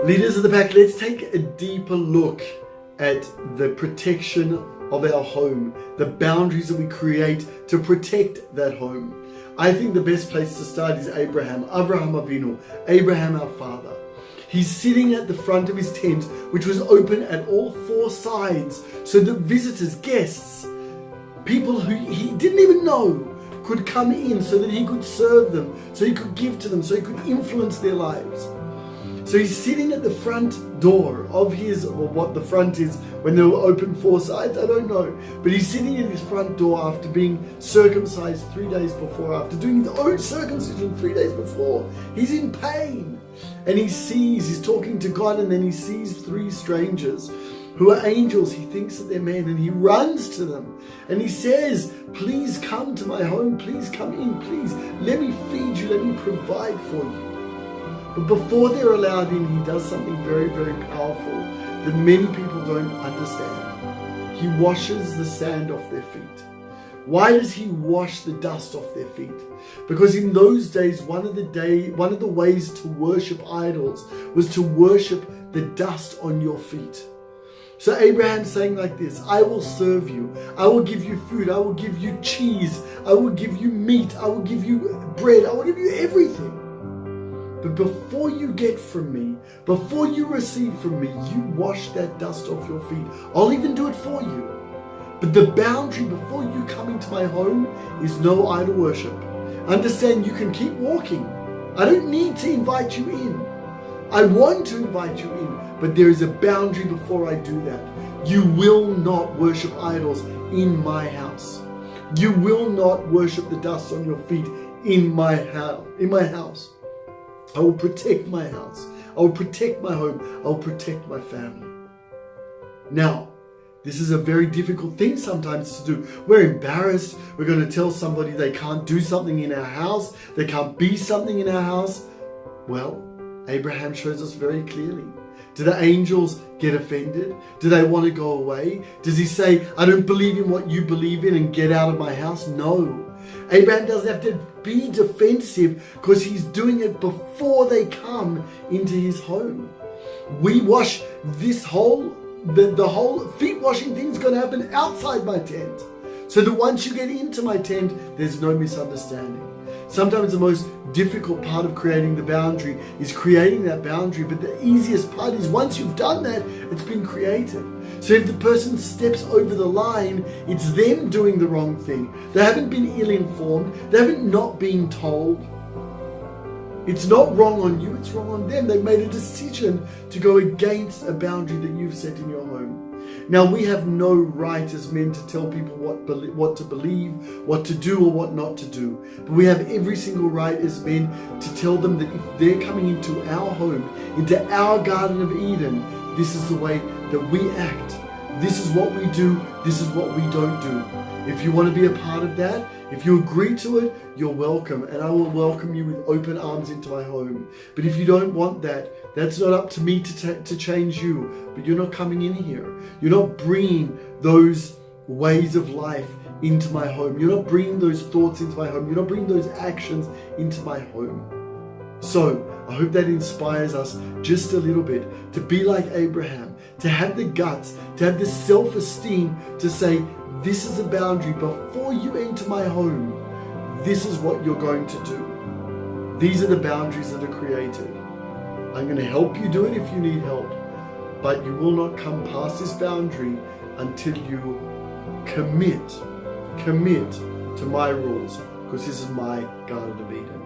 Leaders of the pack, let's take a deeper look at the protection of our home, the boundaries that we create to protect that home. I think the best place to start is Avraham Avinu, Abraham our father. He's sitting at the front of his tent, which was open at all four sides, so that visitors, guests, people who he didn't even know could come in, so that he could serve them, so he could give to them, so he could influence their lives. So he's sitting at the front door of his, or what the front is when they were open four sides, I don't know. But he's sitting at his front door after being circumcised 3 days before, after doing his own circumcision 3 days before. He's in pain. And he's talking to God, and then he sees three strangers who are angels. He thinks that they're men, and he runs to them. And he says, please come to my home. Please come in. Please let me feed you. Let me provide for you. But before they're allowed in, he does something very, very powerful that many people don't understand. He washes the sand off their feet. Why does he wash the dust off their feet? Because in those days, one of the ways to worship idols was to worship the dust on your feet. So Abraham's saying like this, I will serve you. I will give you food. I will give you cheese. I will give you meat. I will give you bread. I will give you everything. But before you get from me, before you receive from me, you wash that dust off your feet. I'll even do it for you. But the boundary before you come into my home is no idol worship. Understand, you can keep walking. I don't need to invite you in. I want to invite you in, but there is a boundary before I do that. You will not worship idols in my house. You will not worship the dust on your feet in my house. I will protect my house. I will protect my home. I will protect my family. Now, this is a very difficult thing sometimes to do. We're embarrassed. We're going to tell somebody they can't do something in our house. They can't be something in our house. Well, Abraham shows us very clearly. Do the angels get offended? Do they want to go away? Does he say, I don't believe in what you believe in and get out of my house? No. Abraham doesn't have to be defensive because he's doing it before they come into his home. We wash this whole feet washing thing is going to happen outside my tent. So that once you get into my tent, there's no misunderstanding. Sometimes the most difficult part of creating the boundary is creating that boundary, but the easiest part is once you've done that, it's been created. So if the person steps over the line, it's them doing the wrong thing. They haven't been ill-informed. They haven't not been told. It's not wrong on you, it's wrong on them. They've made a decision to go against a boundary that you've set in your home. Now, we have no right as men to tell people what to believe, what to do, or what not to do. But we have every single right as men to tell them that if they're coming into our home, into our Garden of Eden, this is the way that we act. This is what we do. This is what we don't do. If you want to be a part of that, if you agree to it, you're welcome, and I will welcome you with open arms into my home. But if you don't want that, that's not up to me to change you. But you're not coming in here. You're not bringing those ways of life into my home. You're not bringing those thoughts into my home. You're not bringing those actions into my home. So I hope that inspires us just a little bit to be like Abraham, to have the guts, to have the self-esteem to say, this is a boundary. Before you enter my home, this is what you're going to do. These are the boundaries that are created. I'm going to help you do it if you need help, but you will not come past this boundary until you commit to my rules, because this is my Garden of Eden.